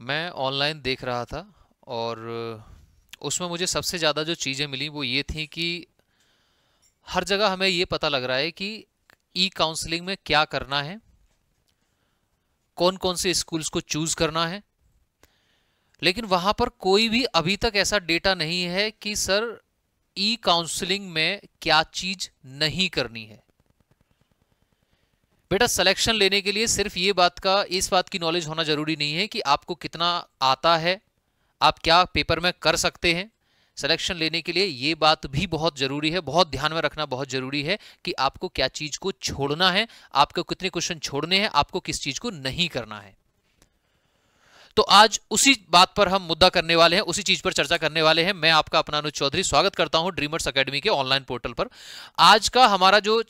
मैं ऑनलाइन देख रहा था और उसमें मुझे सबसे ज़्यादा जो चीज़ें मिली वो ये थी कि हर जगह हमें ये पता लग रहा है कि ई काउंसलिंग में क्या करना है, कौन कौन से स्कूल्स को चूज करना है, लेकिन वहां पर कोई भी अभी तक ऐसा डेटा नहीं है कि सर ई काउंसलिंग में क्या चीज नहीं करनी है। बेटा सिलेक्शन लेने के लिए सिर्फ इस बात की नॉलेज होना जरूरी नहीं है कि आपको कितना आता है, आप क्या पेपर में कर सकते हैं। सिलेक्शन लेने के लिए ये बात भी बहुत जरूरी है, बहुत ध्यान में रखना बहुत जरूरी है कि आपको क्या चीज को छोड़ना है, आपको कितने क्वेश्चन छोड़ने हैं, आपको किस चीज को नहीं करना है। तो आज उसी बात पर हम मुद्दा करने वाले हैं, उसी चीज पर चर्चा करने वाले हैं। मैं आपका अपना अनुज चौधरी स्वागत करता हूं ड्रीमर्स एकेडमी के ऑनलाइन पोर्टल पर। आज का हमारा जो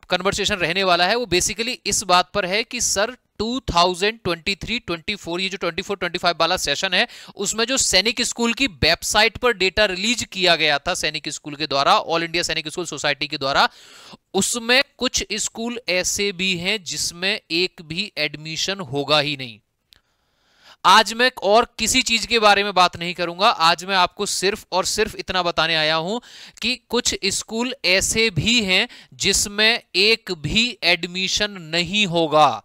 कन्वर्सेशन रहने वाला है वो बेसिकली इस बात पर है कि सर 2023-24 ये जो 24-25 वाला सेशन है उसमें जो सैनिक स्कूल की वेबसाइट पर डेटा रिलीज किया गया था सैनिक स्कूल के द्वारा, ऑल इंडिया सैनिक स्कूल सोसाइटी के द्वारा, उसमें कुछ स्कूल ऐसे भी हैं जिसमें एक भी एडमिशन होगा ही नहीं। आज मैं और किसी चीज के बारे में बात नहीं करूंगा, आज मैं आपको सिर्फ और सिर्फ इतना बताने आया हूं कि कुछ स्कूल ऐसे भी हैं जिसमें एक भी एडमिशन नहीं होगा।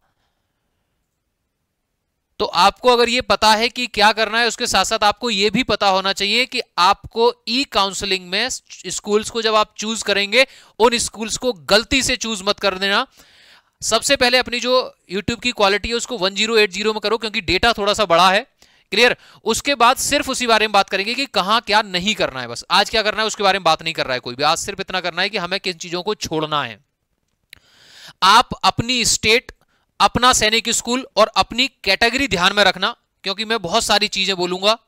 तो आपको अगर ये पता है कि क्या करना है, उसके साथ साथ आपको ये भी पता होना चाहिए कि आपको ई काउंसलिंग में स्कूल्स को जब आप चूज करेंगे उन स्कूल्स को गलती से चूज मत कर देना। सबसे पहले अपनी जो YouTube की क्वालिटी है उसको 1080 में करो क्योंकि डेटा थोड़ा सा बड़ा है। क्लियर? उसके बाद सिर्फ उसी बारे में बात करेंगे कि कहां क्या नहीं करना है। बस आज क्या करना है उसके बारे में बात नहीं कर रहा है कोई भी, आज सिर्फ इतना करना है कि हमें किन चीजों को छोड़ना है। आप अपनी स्टेट, अपना सैनिक स्कूल और अपनी कैटेगरी ध्यान में रखना, क्योंकि मैं बहुत सारी चीजें बोलूंगा।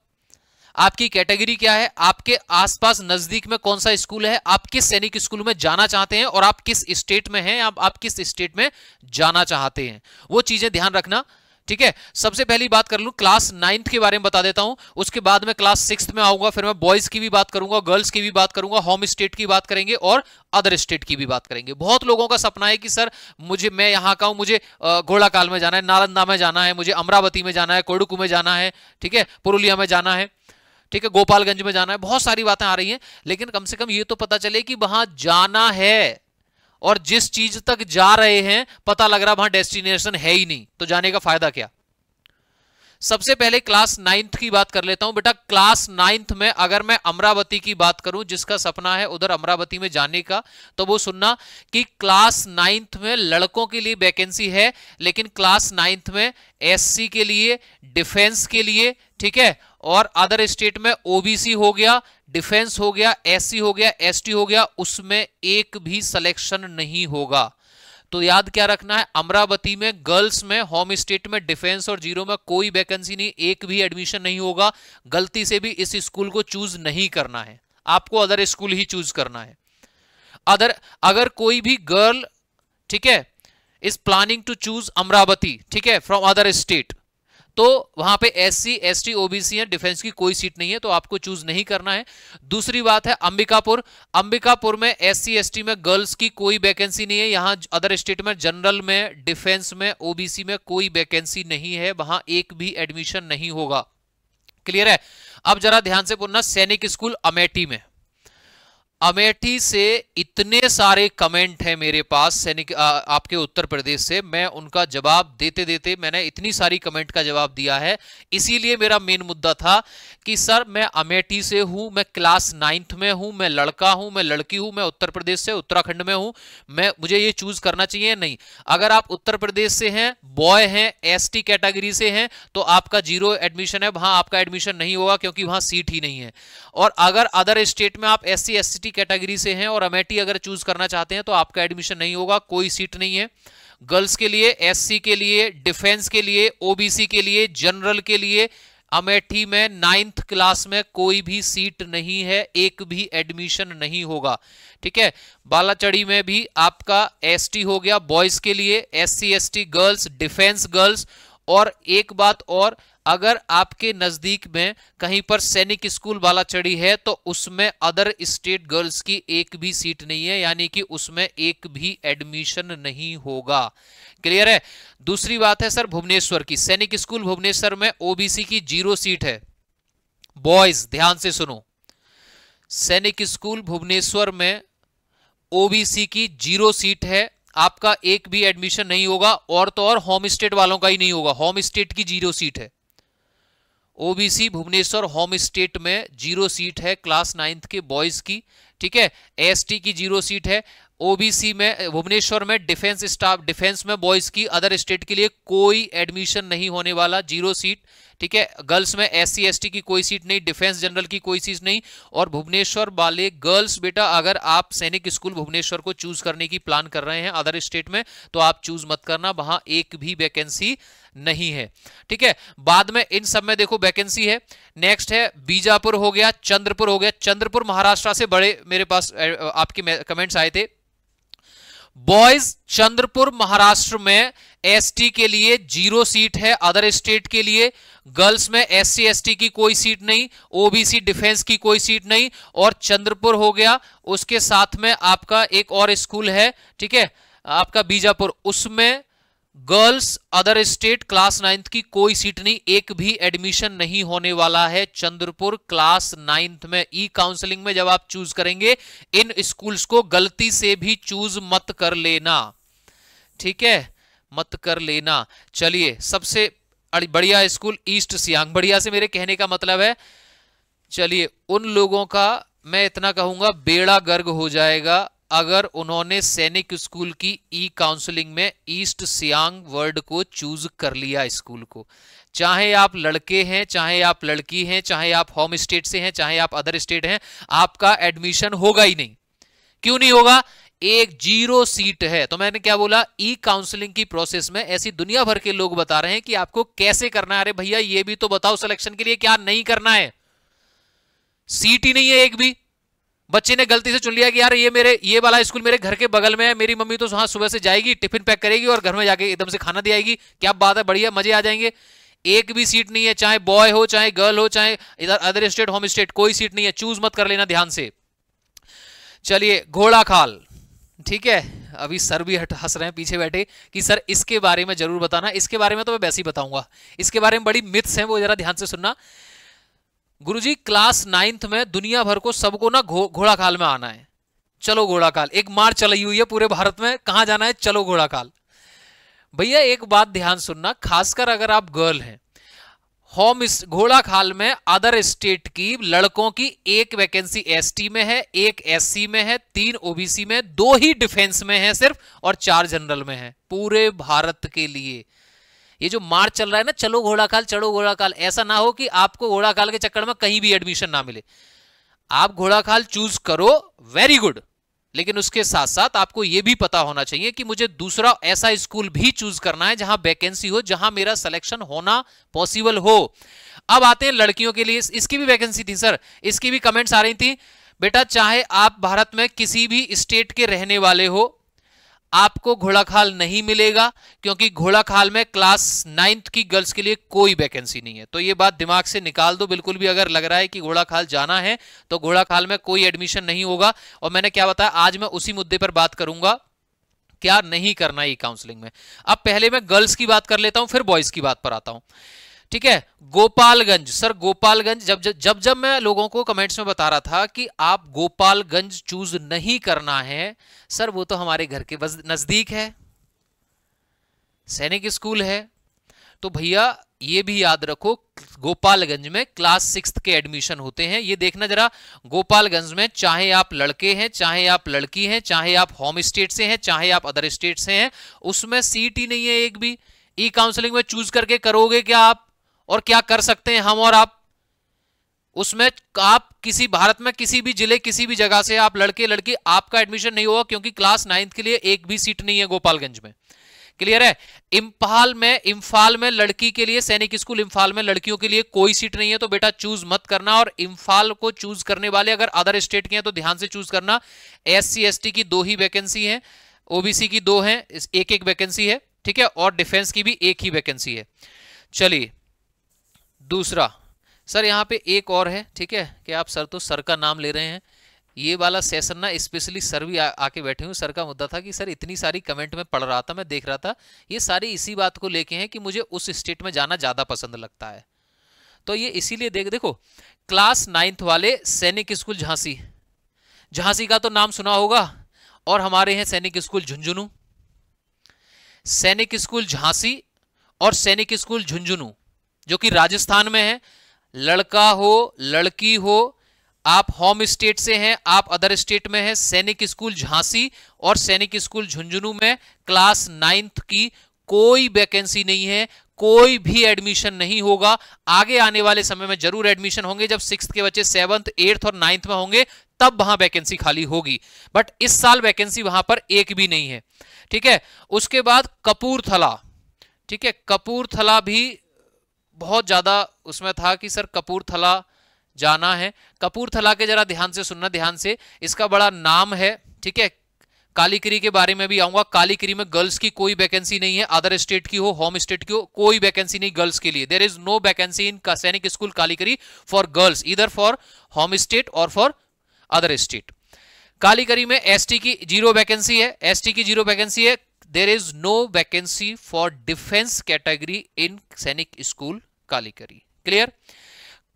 आपकी कैटेगरी क्या है, आपके आसपास नजदीक में कौन सा स्कूल है, आप किस सैनिक स्कूल में जाना चाहते हैं और आप किस स्टेट में हैं, आप किस स्टेट में जाना चाहते हैं, वो चीजें ध्यान रखना। ठीक है? सबसे पहली बात कर लूं, क्लास 9th के बारे में बता देता हूं, उसके बाद में क्लास 6th में आऊंगा, फिर मैं बॉयज की भी बात करूंगा, गर्ल्स की भी बात करूंगा, होम स्टेट की बात करेंगे और अदर स्टेट की भी बात करेंगे। बहुत लोगों का सपना है कि सर मैं यहां का हूं, मुझे घोड़ाकाल में जाना है, नालंदा में जाना है, मुझे अमरावती में जाना है, कोडुकू में जाना है, ठीक है, पुरुलिया में जाना है, ठीक है, गोपालगंज में जाना है। बहुत सारी बातें आ रही हैं, लेकिन कम से कम ये तो पता चले कि वहां जाना है, और जिस चीज तक जा रहे हैं पता लग रहा वहां डेस्टिनेशन है ही नहीं, तो जाने का फायदा क्या। सबसे पहले क्लास 9th की बात कर लेता हूं। बेटा क्लास 9th में अगर मैं अमरावती की बात करूं, जिसका सपना है उधर अमरावती में जाने का, तो वो सुनना कि क्लास 9th में लड़कों के लिए वैकेंसी है, लेकिन क्लास 9th में एससी के लिए, डिफेंस के लिए, ठीक है, और अदर स्टेट में ओबीसी हो गया, डिफेंस हो गया, एससी हो गया, एसटी हो गया, उसमें एक भी सिलेक्शन नहीं होगा। तो याद क्या रखना है, अमरावती में गर्ल्स में, होम स्टेट में, डिफेंस और जीरो में कोई वैकेंसी नहीं, एक भी एडमिशन नहीं होगा। गलती से भी इस स्कूल को चूज नहीं करना है, आपको अदर स्कूल ही चूज करना है। अगर कोई भी गर्ल, ठीक है, is planning to choose Amaravati, ठीक है, फ्रॉम अदर स्टेट, तो वहां पे एससी, एसटी, ओबीसी है, डिफेंस की कोई सीट नहीं है, तो आपको चूज नहीं करना है। दूसरी बात है अंबिकापुर में एससी, एसटी में गर्ल्स की कोई वैकेंसी नहीं है, यहां अदर स्टेट में जनरल में, डिफेंस में, ओबीसी में कोई वैकेंसी नहीं है, वहां एक भी एडमिशन नहीं होगा। क्लियर है? अब जरा ध्यान से बोलना, सैनिक स्कूल अमेठी में, अमेठी से इतने सारे कमेंट हैं मेरे पास सैनिक आपके उत्तर प्रदेश से, मैं उनका जवाब देते देते मैंने इतनी सारी कमेंट का जवाब दिया है। इसीलिए मेरा मेन मुद्दा था कि सर मैं अमेठी से हूं, मैं क्लास 9th में हूं, मैं लड़का हूं, मैं लड़की हूं, मैं उत्तर प्रदेश से, उत्तराखंड में हूं, मुझे ये चूज करना चाहिए नहीं। अगर आप उत्तर प्रदेश से हैं, बॉय हैं, एसटी कैटेगरी से हैं, तो आपका जीरो एडमिशन है, वहां आपका एडमिशन नहीं होगा क्योंकि वहां सीट ही नहीं है। और अगर अदर स्टेट में आप एससी, एसटी कैटेगरी से हैं और अमेठी अगर चूज करना चाहते हैं तो आपका एडमिशन नहीं होगा, कोई सीट नहीं है। गर्ल्स के लिए, एससी के लिए, डिफेंस के लिए, ओबीसी के लिए, जनरल के लिए अमेठी में 9th क्लास में कोई भी सीट नहीं है, एक भी एडमिशन नहीं होगा। ठीक है? बालाचड़ी में भी आपका एसटी हो गया, बॉयज के लिए, SC, ST girls, defence girls, और एक बात और, अगर आपके नजदीक में कहीं पर सैनिक स्कूल बालाचड़ी है तो उसमें अदर स्टेट गर्ल्स की एक भी सीट नहीं है, यानी कि उसमें एक भी एडमिशन नहीं होगा। क्लियर है। दूसरी बात है सर भुवनेश्वर की, सैनिक स्कूल भुवनेश्वर में ओबीसी की 0 सीट है। बॉयज ध्यान से सुनो, सैनिक स्कूल भुवनेश्वर में ओबीसी की 0 सीट है, आपका एक भी एडमिशन नहीं होगा। और तो और होम स्टेट वालों का ही नहीं होगा, होम स्टेट की 0 सीट है। ओबीसी भुवनेश्वर होम स्टेट में 0 सीट है क्लास 9th के बॉयज की, ठीक है। एसटी की 0 सीट है। ओबीसी में भुवनेश्वर में डिफेंस स्टाफ, डिफेंस में बॉयज की अदर स्टेट के लिए कोई एडमिशन नहीं होने वाला, 0 सीट, ठीक है। गर्ल्स में एससी एसटी की कोई सीट नहीं, डिफेंस जनरल की कोई सीट नहीं। और भुवनेश्वर वाले गर्ल्स बेटा, अगर आप सैनिक स्कूल भुवनेश्वर को चूज करने की प्लान कर रहे हैं अदर स्टेट में, तो आप चूज मत करना, वहां एक भी वैकेंसी नहीं है, ठीक है। बाद में इन सब में देखो वैकेंसी है। नेक्स्ट है बीजापुर हो गया, चंद्रपुर हो गया। चंद्रपुर महाराष्ट्र से बड़े मेरे पास आपके कमेंट्स आए थे। बॉयज चंद्रपुर महाराष्ट्र में एसटी के लिए 0 सीट है, अदर स्टेट के लिए। गर्ल्स में एससी एसटी की कोई सीट नहीं, ओबीसी डिफेंस की कोई सीट नहीं। और चंद्रपुर हो गया, उसके साथ में आपका एक और स्कूल है, ठीक है, आपका बीजापुर, उसमें girls other state class 9th की कोई सीट नहीं, एक भी एडमिशन नहीं होने वाला है चंद्रपुर क्लास 9th में। ई काउंसलिंग में जब आप चूज करेंगे, इन स्कूल्स को गलती से भी चूज मत कर लेना, ठीक है, मत कर लेना। चलिए, सबसे बढ़िया स्कूल ईस्ट सियांग। बढ़िया से मेरे कहने का मतलब है, चलिए उन लोगों का मैं इतना कहूंगा बेड़ा गर्क हो जाएगा अगर उन्होंने सैनिक स्कूल की ई काउंसलिंग में ईस्ट सियांग वर्ड को चूज कर लिया स्कूल को। चाहे आप लड़के हैं, चाहे आप लड़की हैं, चाहे आप होम स्टेट से हैं, चाहे आप अदर स्टेट हैं, आपका एडमिशन होगा ही नहीं। क्यों नहीं होगा? एक 0 सीट है। तो मैंने क्या बोला, ई काउंसलिंग की प्रोसेस में ऐसी दुनिया भर के लोग बता रहे हैं कि आपको कैसे करना है। अरे भैया ये भी तो बताओ सिलेक्शन के लिए क्या नहीं करना है। सीट ही नहीं है एक भी। बच्चे ने गलती से चुन लिया कि यार ये वाला स्कूल मेरे घर के बगल में है, मेरी मम्मी तो हाँ सुबह से जाएगी, टिफिन पैक करेगी और घर में जाके एकदम से खाना दे आएगी, क्या बात है, बढ़िया, मजे आ जाएंगे। एक भी सीट नहीं है, चाहे बॉय हो, चाहे गर्ल हो, चाहे इधर अदर स्टेट होम स्टेट, कोई सीट नहीं है। चूज मत कर लेना ध्यान से। चलिए, घोड़ाखाल, ठीक है। अभी सर भी हंस रहे हैं पीछे बैठे कि सर इसके बारे में जरूर बताना। इसके बारे में तो मैं वैसे ही बताऊंगा, इसके बारे में बड़ी मिथ्स हैं, वो जरा ध्यान से सुनना। गुरुजी क्लास 9th में दुनिया भर को सबको ना घोड़ाखाल में आना है। चलो घोड़ाखाल, एक मार चलाई हुई है पूरे भारत में, कहां जाना है, चलो घोड़ाखाल। भैया एक बात ध्यान सुनना, खासकर अगर आप गर्ल हैं, होम घोड़ाखाल में अदर स्टेट की लड़कों की एक वैकेंसी एसटी में है, एक एससी में है, 3 ओबीसी में, 2 ही डिफेंस में है सिर्फ, और 4 जनरल में है पूरे भारत के लिए। ये जो मार्च चल रहा है ना, चलो घोड़ाखाल, चलो घोड़ाखाल, ऐसा ना हो कि आपको घोड़ाखाल के चक्कर में कहीं भी एडमिशन ना मिले। आप घोड़ाखाल चूज करो, वेरी गुड, लेकिन उसके साथ साथ आपको यह भी पता होना चाहिए कि मुझे दूसरा ऐसा स्कूल भी चूज करना है जहां वैकेंसी हो, जहां मेरा सिलेक्शन होना पॉसिबल हो। अब आते हैं लड़कियों के लिए, इसकी भी वैकेंसी थी सर, इसकी भी कमेंट्स आ रही थी। बेटा चाहे आप भारत में किसी भी स्टेट के रहने वाले हो, आपको घोड़ाखाल नहीं मिलेगा, क्योंकि घोड़ाखाल में क्लास 9th की गर्ल्स के लिए कोई वैकेंसी नहीं है। तो ये बात दिमाग से निकाल दो, बिल्कुल भी अगर लग रहा है कि घोड़ाखाल जाना है तो घोड़ाखाल में कोई एडमिशन नहीं होगा। और मैंने क्या बताया, आज मैं उसी मुद्दे पर बात करूंगा, क्या नहीं करना है काउंसलिंग में। अब पहले मैं गर्ल्स की बात कर लेता हूं, फिर बॉयज की बात पर आता हूं, ठीक है। गोपालगंज, सर गोपालगंज, जब मैं लोगों को कमेंट्स में बता रहा था कि आप गोपालगंज चूज नहीं करना है, सर वो तो हमारे घर के नजदीक है, सैनिक स्कूल है। तो भैया ये भी याद रखो, गोपालगंज में क्लास 6th के एडमिशन होते हैं। ये देखना जरा, गोपालगंज में चाहे आप लड़के हैं, चाहे आप लड़की हैं, चाहे आप होम स्टेट से हैं, चाहे आप अदर स्टेट से हैं, उसमें सीट ही नहीं है एक भी। ई काउंसलिंग में चूज करके करोगे क्या आप, और क्या कर सकते हैं हम और आप उसमें? आप किसी भारत में किसी भी जिले, किसी भी जगह से आप लड़के लड़की, आपका एडमिशन नहीं होगा, क्योंकि क्लास 9th के लिए एक भी सीट नहीं है गोपालगंज में। क्लियर है। इंफाल में लड़की के लिए, सैनिक स्कूल इंफाल में लड़कियों के लिए कोई सीट नहीं है, तो बेटा चूज मत करना। और इंफाल को चूज करने वाले अगर अदर स्टेट के हैं तो ध्यान से चूज करना। एससी एसटी की 2 ही वैकेंसी है, ओबीसी की 2 है, एक एक वैकेंसी है, ठीक है, और डिफेंस की भी एक ही वैकेंसी है। चलिए दूसरा, सर यहाँ पे एक और है, ठीक है, कि आप सर तो सर का नाम ले रहे हैं। ये वाला सेशन ना स्पेशली सर भी आके बैठे हुए। सर का मुद्दा था कि सर इतनी सारी कमेंट में पढ़ रहा था, मैं देख रहा था, ये सारी इसी बात को लेके हैं कि मुझे उस स्टेट में जाना ज्यादा पसंद लगता है। तो ये इसीलिए देखो क्लास 9th वाले सैनिक स्कूल झांसी, झांसी का तो नाम सुना होगा, और हमारे हैं सैनिक स्कूल झुंझुनू। सैनिक स्कूल झांसी और सैनिक स्कूल झुंझुनू जो कि राजस्थान में है। लड़का हो लड़की हो, आप होम स्टेट से हैं, आप अदर स्टेट में हैं, सैनिक स्कूल झांसी और सैनिक स्कूल झुंझुनू में क्लास 9th की कोई वैकेंसी नहीं है, कोई भी एडमिशन नहीं होगा। आगे आने वाले समय में जरूर एडमिशन होंगे, जब 6th के बच्चे 7th 8th और 9th में होंगे तब वहां वैकेंसी खाली होगी, बट इस साल वैकेंसी वहां पर एक भी नहीं है, ठीक है। उसके बाद कपूरथला, ठीक है, कपूरथला भी बहुत ज्यादा उसमें था कि सर कपूरथला जाना है। कपूरथला के जरा ध्यान से सुनना, ध्यान से, इसका बड़ा नाम है, ठीक है। कालीकरी के बारे में भी आऊंगा। कालीकरी में गर्ल्स की कोई वैकेंसी नहीं है, अदर स्टेट की हो होम स्टेट की हो, कोई वैकेंसी नहीं गर्ल्स के लिए। There is no vacancy in Sainik school Kalikiri for girls, either for home state और फॉर अदर स्टेट। कालीकरी में एसटी की 0 वैकेंसी है, एसटी की 0 वैकेंसी है। There is no vacancy for defence category in Sainik school Kalikiri. Clear.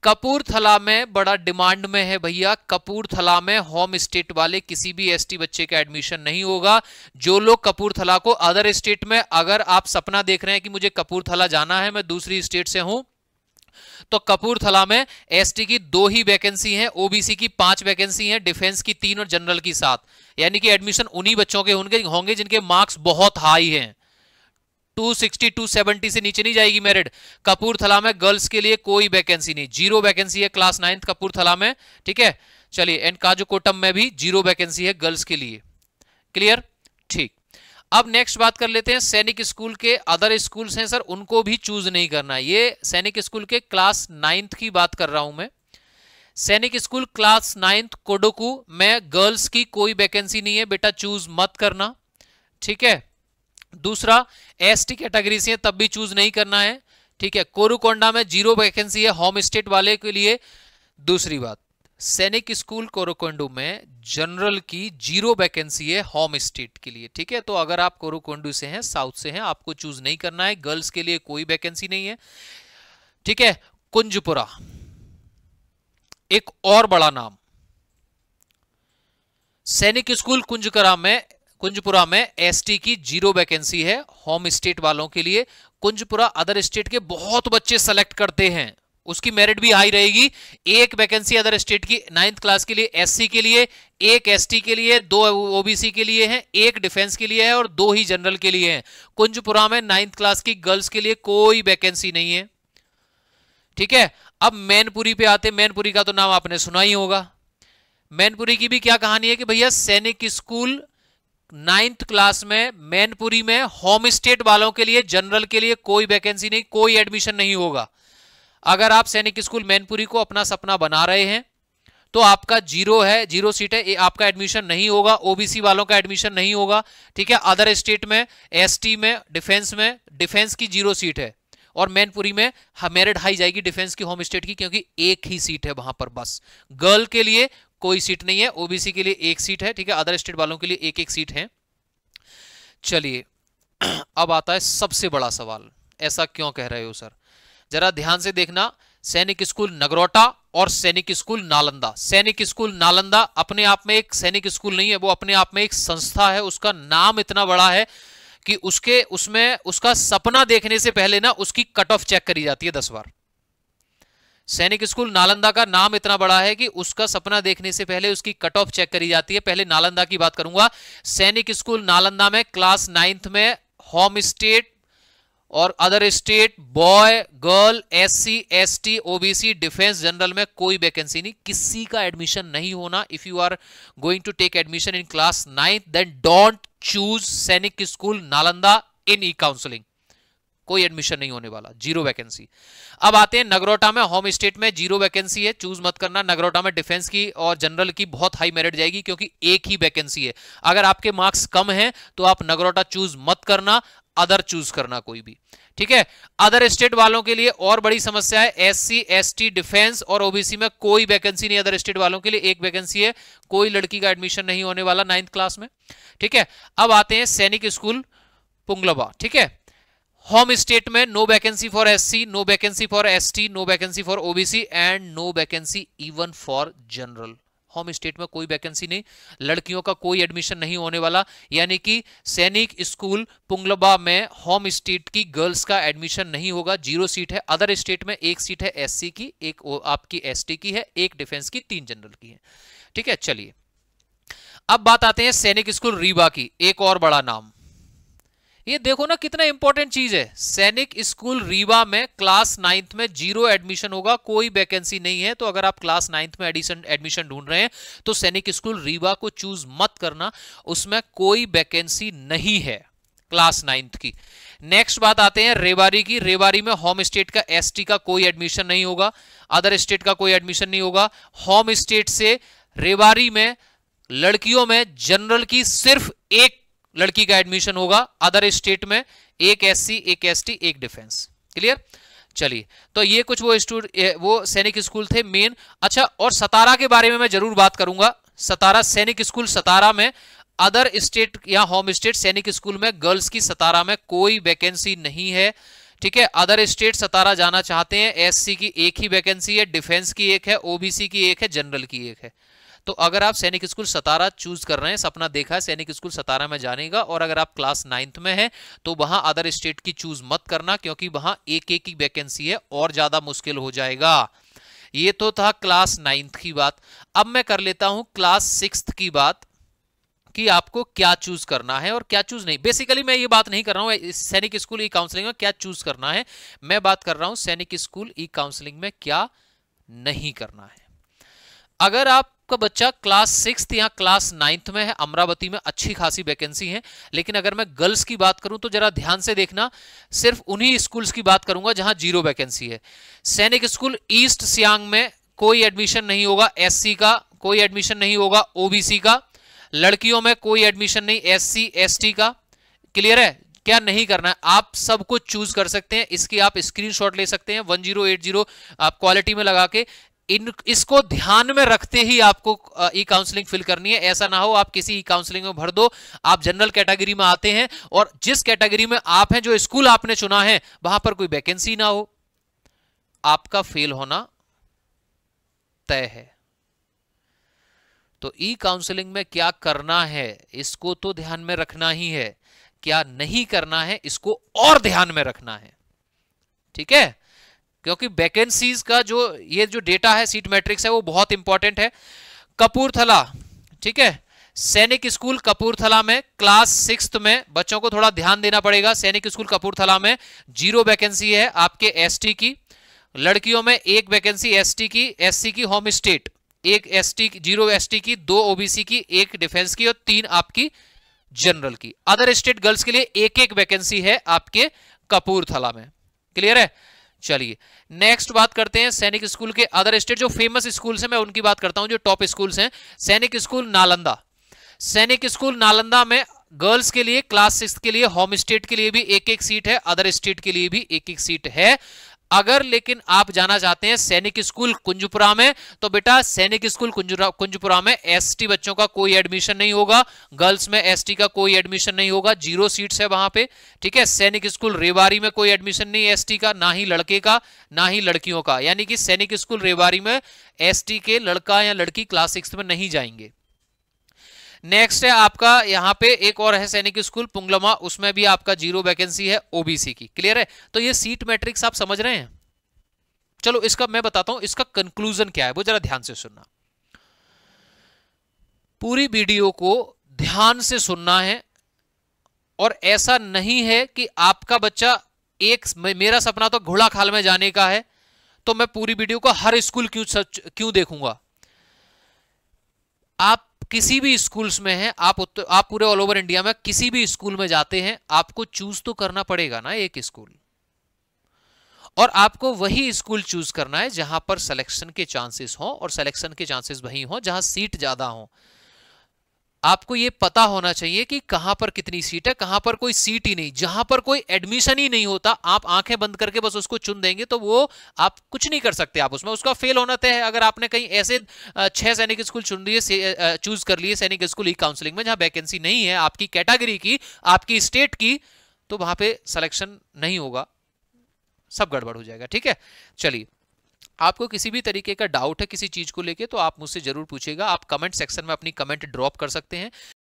Kapurthala में बड़ा डिमांड में है भैया, कपूरथला में होम स्टेट वाले किसी भी एसटी बच्चे का एडमिशन नहीं होगा। जो लोग कपूरथला को अदर स्टेट में, अगर आप सपना देख रहे हैं कि मुझे कपूरथला जाना है, मैं दूसरी स्टेट से हूं, तो कपूरथला में एसटी की 2 ही वैकेंसी हैं, ओबीसी की 5 वैकेंसी हैं, डिफेंस की 3 और जनरल की 7। यानी कि एडमिशन उन्हीं बच्चों के होंगे जिनके मार्क्स बहुत हाई हैं। 260 270 से नीचे नहीं जाएगी मेरिट। कपूरथला में गर्ल्स के लिए कोई वैकेंसी नहीं, 0 वैकेंसी है क्लास 9th कपूरथला में, ठीक है। चलिए, एंड काजूकोटम में भी 0 वैकेंसी है गर्ल्स के लिए। क्लियर, ठीक। अब नेक्स्ट बात कर लेते हैं सैनिक स्कूल के अदर स्कूल्स हैं सर, उनको भी चूज नहीं करना है। ये सैनिक स्कूल के क्लास 9th की बात कर रहा हूं मैं। सैनिक स्कूल क्लास 9th कोडोकू में गर्ल्स की कोई वैकेंसी नहीं है बेटा, चूज मत करना, ठीक है। दूसरा, एसटी कैटेगरी से तब भी चूज नहीं करना है, ठीक है। कोरुकोंडा में 0 वैकेंसी है होम स्टेट वाले के लिए। दूसरी बात, सैनिक स्कूल कोरुकोंडू में जनरल की 0 वैकेंसी है होम स्टेट के लिए, ठीक है। तो अगर आप कोरुकोंडू से हैं, साउथ से हैं, आपको चूज नहीं करना है, गर्ल्स के लिए कोई वैकेंसी नहीं है, ठीक है। कुंजपुरा, एक और बड़ा नाम, सैनिक स्कूल कुंजपुरा में एसटी की 0 वैकेंसी है होम स्टेट वालों के लिए। कुंजपुरा अदर स्टेट के बहुत बच्चे सेलेक्ट करते हैं, उसकी मेरिट भी हाई रहेगी। 1 वैकेंसी अदर स्टेट की 9th क्लास के लिए, एससी के लिए, 1 एसटी के लिए, 2 ओबीसी के लिए है, 1 डिफेंस के लिए है और 2 ही जनरल के लिए है। कुंजपुरा में 9th क्लास की गर्ल्स के लिए कोई वैकेंसी नहीं है, ठीक है। अब मैनपुरी पे आते, मैनपुरी का तो नाम आपने सुना ही होगा। मैनपुरी की भी क्या कहानी है कि भैया सैनिक स्कूल 9th क्लास में मैनपुरी में होम स्टेट वालों के लिए, जनरल के लिए कोई वैकेंसी नहीं, कोई एडमिशन नहीं होगा। अगर आप सैनिक स्कूल मैनपुरी को अपना सपना बना रहे हैं तो आपका 0 है, 0 सीट है, आपका एडमिशन नहीं होगा। ओबीसी वालों का एडमिशन नहीं होगा, ठीक है। अदर स्टेट में, एसटी में, डिफेंस की 0 सीट है और मैनपुरी में मेरिट हाई जाएगी डिफेंस की होम स्टेट की, क्योंकि 1 ही सीट है वहां पर बस। गर्ल के लिए कोई सीट नहीं है, ओबीसी के लिए 1 सीट है, ठीक है। अदर स्टेट वालों के लिए 1-1 सीट है। चलिए, अब आता है सबसे बड़ा सवाल, ऐसा क्यों कह रहे हो सर? जरा ध्यान से देखना, सैनिक स्कूल नगरोटा और सैनिक स्कूल नालंदा। सैनिक स्कूल नालंदा अपने आप में एक सैनिक स्कूल नहीं है, वो अपने आप में एक संस्था है। उसका नाम इतना बड़ा है कि उसका सपना देखने से पहले ना उसकी कट ऑफ चेक करी जाती है 10 बार। सैनिक स्कूल नालंदा का नाम इतना बड़ा है कि उसका सपना देखने से पहले उसकी कट ऑफ चेक करी जाती है। पहले नालंदा की बात करूंगा। सैनिक स्कूल नालंदा में क्लास 9th में होम स्टेट और other state, boy, girl, SC, ST, OBC, defence, general में कोई वैकेंसी नहीं, किसी का एडमिशन नहीं होना। If you are going to take admission in class 9th then don't choose Sainik school Nalanda in e counselling, कोई एडमिशन नहीं होने वाला, 0 वैकेंसी। अब आते हैं नगरोटा में, होम स्टेट में 0 वैकेंसी है, चूज मत करना। नगरोटा में डिफेंस की और जनरल की बहुत हाई मेरिट जाएगी क्योंकि 1 ही वैकेंसी है। अगर आपके मार्क्स कम हैं तो आप नगरोटा चूज मत करना। अदर चूज करना कोई भी, ठीक है। अदर स्टेट वालों के लिए और बड़ी समस्या है, एससी एसटी डिफेंस और ओबीसी में कोई वैकेंसी नहीं। अदर स्टेट वालों के लिए एक वैकेंसी है, कोई लड़की का एडमिशन नहीं होने वाला 9th क्लास में, ठीक है। अब आते हैं सैनिक स्कूल पुंगलबा, ठीक है। होम स्टेट में no vacancy for SC, no vacancy for ST, no vacancy for OBC and no vacancy even for general. Home state में कोई वैकेंसी नहीं, लड़कियों का कोई एडमिशन नहीं होने वाला, यानी कि सैनिक स्कूल पुंगलबा में होम स्टेट की गर्ल्स का एडमिशन नहीं होगा, 0 सीट है। अदर स्टेट में 1 सीट है एससी की, एक आपकी एसटी की है, 1 डिफेंस की, 3 जनरल की है, ठीक है। चलिए अब बात आते हैं सैनिक स्कूल रीवा की, एक और बड़ा नाम। ये देखो ना कितना इंपॉर्टेंट चीज है, सैनिक स्कूल रीवा में क्लास 9th में 0 एडमिशन होगा, कोई वैकेंसी नहीं है। तो अगर आप क्लास 9th में एडमिशन ढूंढ रहे हैं तो सैनिक स्कूल रीवा को चूज मत करना, उसमें कोई वैकेंसी नहीं है क्लास 9th की। नेक्स्ट बात आते हैं रेवाड़ी की। रेवाड़ी में होम स्टेट का एसटी का कोई एडमिशन नहीं होगा, अदर स्टेट का कोई एडमिशन नहीं होगा। होम स्टेट से रेवाड़ी में लड़कियों में जनरल की सिर्फ 1 लड़की का एडमिशन होगा, अदर स्टेट में 1 एससी 1 एसटी 1 डिफेंस। क्लियर। चलिए तो ये कुछ वो सैनिक स्कूल थे मेन। अच्छा, और सतारा के बारे में मैं जरूर बात करूंगा। सतारा सैनिक स्कूल सतारा में अदर स्टेट या होम स्टेट सैनिक स्कूल में गर्ल्स की सतारा में कोई वैकेंसी नहीं है, ठीक है। अदर स्टेट सतारा जाना चाहते हैं, एससी की 1 ही वैकेंसी है, डिफेंस की 1 है, ओबीसी की 1 है, जनरल की 1 है। तो अगर आप सैनिक स्कूल सतारा चूज कर रहे हैं, सपना देखा है सैनिक स्कूल सतारा में जाने का, और अगर आप क्लास 9th में हैं तो वहां अदर स्टेट की चूज मत करना, क्योंकि वहां 1 की वैकेंसी है और ज्यादा मुश्किल हो जाएगा। ये तो था क्लास 9th की बात। अब मैं कर लेता हूं क्लास 6th की बात कि आपको क्या चूज करना है और क्या चूज नहीं। बेसिकली मैं ये बात नहीं कर रहा हूं सैनिक स्कूल ई काउंसलिंग में क्या चूज करना है, मैं बात कर रहा हूं सैनिक स्कूल ई काउंसलिंग में क्या नहीं करना है। अगर आपका बच्चा क्लास 6th या क्लास 9th में है, अमरावती में अच्छी खासी वैकेंसी है, लेकिन अगर मैं गर्ल्स की बात करूं तो जरा ध्यान से देखना, सिर्फ उन्हीं स्कूल्स की बात करूंगा जहां 0 वैकेंसी है। सैनिक स्कूल ईस्ट सियांग में कोई एडमिशन नहीं होगा, एससी का कोई एडमिशन नहीं होगा, ओबीसी का, लड़कियों में कोई एडमिशन नहीं, एससी एसटी का। क्लियर है। क्या नहीं करना है, आप सब कुछ चूज कर सकते हैं, इसकी आप स्क्रीनशॉट ले सकते हैं 1080 आप क्वालिटी में लगा के। इसको ध्यान में रखते ही आपको ई काउंसलिंग फिल करनी है। ऐसा ना हो आप किसी ई काउंसलिंग में भर दो, आप जनरल कैटेगरी में आते हैं और जिस कैटेगरी में आप हैं, जो स्कूल आपने चुना है, वहां पर कोई वैकेंसी ना हो, आपका फेल होना तय है। तो ई काउंसलिंग में क्या करना है इसको तो ध्यान में रखना ही है, क्या नहीं करना है इसको और ध्यान में रखना है, ठीक है। क्योंकि वैकेंसीज का ये जो डेटा है, सीट मैट्रिक्स है, वो बहुत इंपॉर्टेंट है। कपूरथला, ठीक है, सैनिक स्कूल कपूरथला में क्लास 6th में बच्चों को थोड़ा ध्यान देना पड़ेगा। सैनिक स्कूल कपूरथला में 0 वैकेंसी है आपके एसटी की, लड़कियों में 1 वैकेंसी एसटी की, एससी की, होम स्टेट 1 एसटी 0 एसटी की, 2 ओबीसी की, 1 डिफेंस की और 3 आपकी जनरल की। अदर स्टेट गर्ल्स के लिए 1 वैकेंसी है आपके कपूरथला में। क्लियर है। चलिए नेक्स्ट बात करते हैं सैनिक स्कूल के अदर स्टेट जो फेमस स्कूल्स हैं, मैं उनकी बात करता हूं जो टॉप स्कूल्स हैं। सैनिक स्कूल नालंदा, सैनिक स्कूल नालंदा में गर्ल्स के लिए क्लास 6 के लिए होम स्टेट के लिए भी 1 सीट है, अदर स्टेट के लिए भी 1 सीट है। अगर लेकिन आप जाना चाहते हैं सैनिक स्कूल कुंजपुरा में, तो बेटा सैनिक स्कूल कुंजपुरा में एसटी बच्चों का कोई एडमिशन नहीं होगा, गर्ल्स में एसटी का कोई एडमिशन नहीं होगा, 0 सीट्स है वहां पे, ठीक है। सैनिक स्कूल रेवाड़ी में कोई एडमिशन नहीं एसटी का, ना ही लड़के का ना ही लड़कियों का, यानी कि सैनिक स्कूल रेवाड़ी में एसटी के लड़का या लड़की क्लास 6 में नहीं जाएंगे। नेक्स्ट है आपका यहां पे एक और है सैनिक स्कूल पुंगलमा, उसमें भी आपका 0 वैकेंसी है ओबीसी की। क्लियर है। तो ये सीट मैट्रिक्स आप समझ रहे हैं। चलो इसका मैं बताता हूं इसका कंक्लूजन क्या है, वो जरा ध्यान से सुनना, पूरी वीडियो को ध्यान से सुनना है। और ऐसा नहीं है कि आपका बच्चा मेरा सपना तो घोड़ा खाल में जाने का है, तो मैं पूरी वीडियो को हर स्कूल क्यों देखूंगा। आप किसी भी स्कूल्स में हैं, आप पूरे ऑल ओवर इंडिया में किसी भी स्कूल में जाते हैं, आपको चूज तो करना पड़ेगा ना एक स्कूल, और आपको वही स्कूल चूज करना है जहां पर सिलेक्शन के चांसेस हो, और सिलेक्शन के चांसेस वही हो जहां सीट ज्यादा हो। आपको ये पता होना चाहिए कि कहां पर कितनी सीट है, कहां पर कोई सीट ही नहीं, जहां पर कोई एडमिशन ही नहीं होता, आप आंखें बंद करके बस उसको चुन देंगे तो वो आप कुछ नहीं कर सकते, आप उसमें उसका फेल होना तय है। अगर आपने कहीं ऐसे 6 सैनिक स्कूल चुन लिए, चूज कर लिए सैनिक स्कूल ई काउंसलिंग में, जहां वैकेंसी नहीं है आपकी कैटेगरी की, आपकी स्टेट की, तो वहां पे सिलेक्शन नहीं होगा, सब गड़बड़ हो जाएगा। ठीक है, चलिए, आपको किसी भी तरीके का डाउट है किसी चीज को लेके तो आप मुझसे जरूर पूछिएगा। आप कमेंट सेक्शन में अपनी कमेंट ड्रॉप कर सकते हैं।